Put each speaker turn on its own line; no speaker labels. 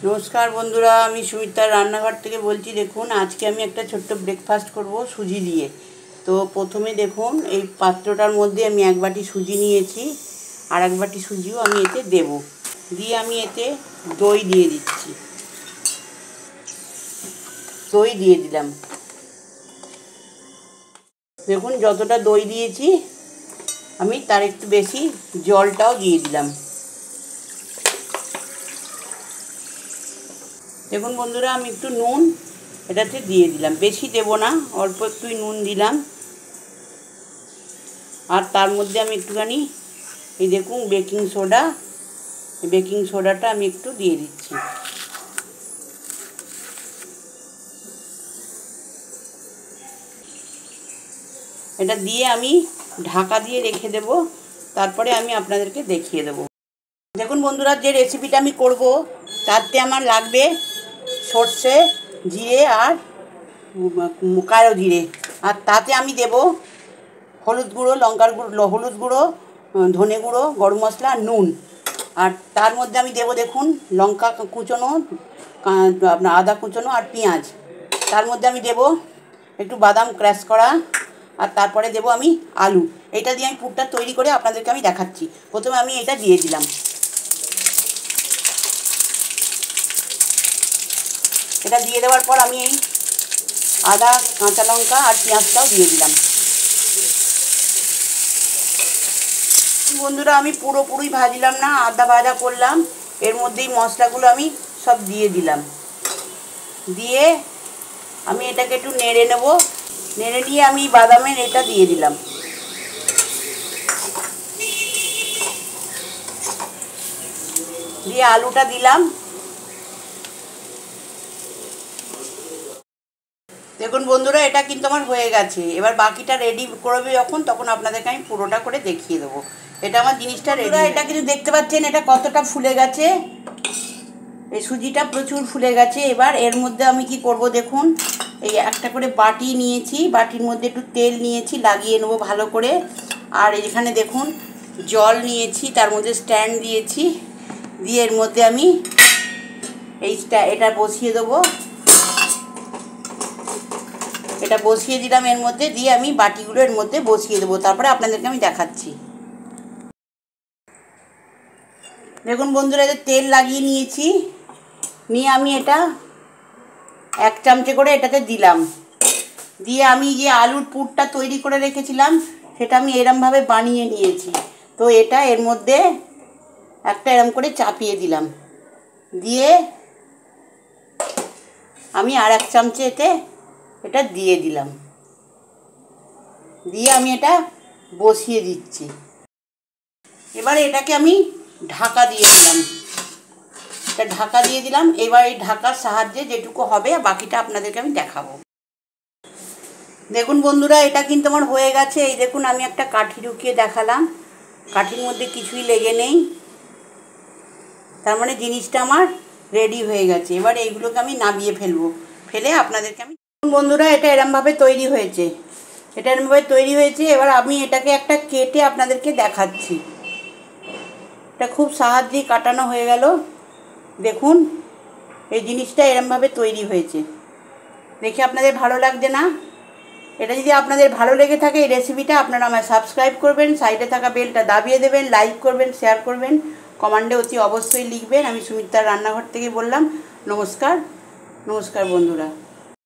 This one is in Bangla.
नमस्कार बंधुरा सुमितार रान्नाघर থেকে বলছি। দেখুন আজকে আমি একটা ছোট্ট ব্রেকফাস্ট করব সুজি দিয়ে। তো প্রথমে দেখুন এই পাত্রটার মধ্যে আমি এক বাটি সুজি নিয়েছি, আর এক বাটি সুজিও আমি এতে দেব। দিয়ে আমি এতে দই দিয়ে দিচ্ছি, দই দিয়ে দিলাম। দেখুন যতটা দই দিয়েছি আমি তার একটু বেশি জলটাও দিয়ে দিলাম। দেখুন বন্ধুরা আমি একটু নুন এটাতে দিয়ে দিলাম, বেশি দেব না, অল্প একটুই নুন দিলাম। আর তার মধ্যে আমি একটুখানি এই দেখুন বেকিং সোডাটা আমি একটু দিয়ে দিচ্ছি। এটা দিয়ে আমি ঢাকা দিয়ে রেখে দেব, তারপরে আমি আপনাদেরকে দেখিয়ে দেব। দেখুন বন্ধুরা যে রেসিপিটা আমি করব তাতে আমার লাগবে সর্ষে, জিরে আর কালো জিরে, আর তাতে আমি দেব হলুদ গুঁড়ো, লঙ্কার গুঁড়ো, হলুদ গুঁড়ো, ধনে গুঁড়ো, গরম মশলা, নুন। আর তার মধ্যে আমি দেব দেখুন লঙ্কা কুচোনো, আপনার আদা কুচোনো আর পেঁয়াজ। তার মধ্যে আমি দেব একটু বাদাম ক্র্যাশ করা, আর তারপরে দেব আমি আলু। এটা দিয়ে আমি পুরটা তৈরি করে আপনাদেরকে আমি দেখাচ্ছি। প্রথমে আমি এটা দিয়ে দিলাম, এটা দিয়ে দেওয়ার পর আমি এই আদা, কাঁচা লঙ্কা আর পেঁয়াজটাও দিয়ে দিলাম। বন্ধুরা আমি পুরোপুরি ভাজলাম না, আদা ভাজা করলাম। এর মধ্যেই মশলাগুলো আমি সব দিয়ে দিলাম। দিয়ে আমি এটাকে একটু নেড়ে নেব। নেড়ে নিয়ে আমি বাদামের এটা দিয়ে দিলাম। দিয়ে আলুটা দিলাম। দেখুন বন্ধুরা এটা কিন্তু আমার হয়ে গেছে। এবার বাকিটা রেডি করবে যখন, তখন আপনাদেরকে আমি পুরোটা করে দেখিয়ে দেবো। এটা আমার জিনিসটা রেডি। এটা কিন্তু দেখতে পাচ্ছেন এটা কতটা ফুলে গেছে, এই সুজিটা প্রচুর ফুলে গেছে। এবার এর মধ্যে আমি কি করব দেখুন, এই একটা করে বাটি নিয়েছি, বাটির মধ্যে একটু তেল নিয়েছি, লাগিয়ে নেবো ভালো করে। আর এখানে দেখুন জল নিয়েছি, তার মধ্যে স্ট্যান্ড দিয়েছি। দিয়ে এর মধ্যে আমি এটা বসিয়ে দেবো। এটা বসিয়ে দিলাম এর মধ্যে, দিয়ে আমি বাটিগুলো এর মধ্যে বসিয়ে দেবো, তারপরে আপনাদেরকে আমি দেখাচ্ছি। দেখুন বন্ধুরা এতে তেল লাগিয়ে নিয়েছি, নিয়ে আমি এটা এক চামচে করে এটাতে দিলাম। দিয়ে আমি যে আলুর পুরটা তৈরি করে রেখেছিলাম সেটা আমি এরমভাবে বানিয়ে নিয়েছি। তো এটা এর মধ্যে একটা এরম করে চাপিয়ে দিলাম। দিয়ে আমি আর এক চামচে এটা দিয়ে দিলাম। দিয়ে আমি এটা বসিয়ে দিচ্ছি। এবারে এটাকে আমি ঢাকা দিয়ে দিলাম। এটা ঢাকা দিয়ে দিলাম। এবার এই ঢাকার সাহায্যে যেটুকু হবে বাকিটা আপনাদেরকে আমি দেখাবো। দেখুন বন্ধুরা এটা কিন্তু আমার হয়ে গেছে। এই দেখুন আমি একটা কাঠি ঢুকিয়ে দেখালাম, কাঠির মধ্যে কিছুই লেগে নেই, তার মানে জিনিসটা আমার রেডি হয়ে গেছে। এবার এইগুলোকে আমি নামিয়ে ফেলবো, ফেলে আপনাদেরকে আমি বন্ধুরা এটা এরমভাবে তৈরি হয়েছে, এটা এরমভাবে তৈরি হয়েছে। এবার আমি এটাকে একটা কেটে আপনাদেরকে দেখাচ্ছি। এটা খুব সহজেই কাটানো হয়ে গেল। দেখুন এই জিনিসটা এরমভাবে তৈরি হয়েছে, দেখে আপনাদের ভালো লাগছে না? এটা যদি আপনাদের ভালো লেগে থাকে এই রেসিপিটা, আপনারা আমায় সাবস্ক্রাইব করবেন, সাইডে থাকা বেলটা দাবিয়ে দেবেন, লাইক করবেন, শেয়ার করবেন, কমেন্টে অতি অবশ্যই লিখবেন। আমি সুমিতার রান্নাঘর থেকে বললাম। নমস্কার, নমস্কার বন্ধুরা।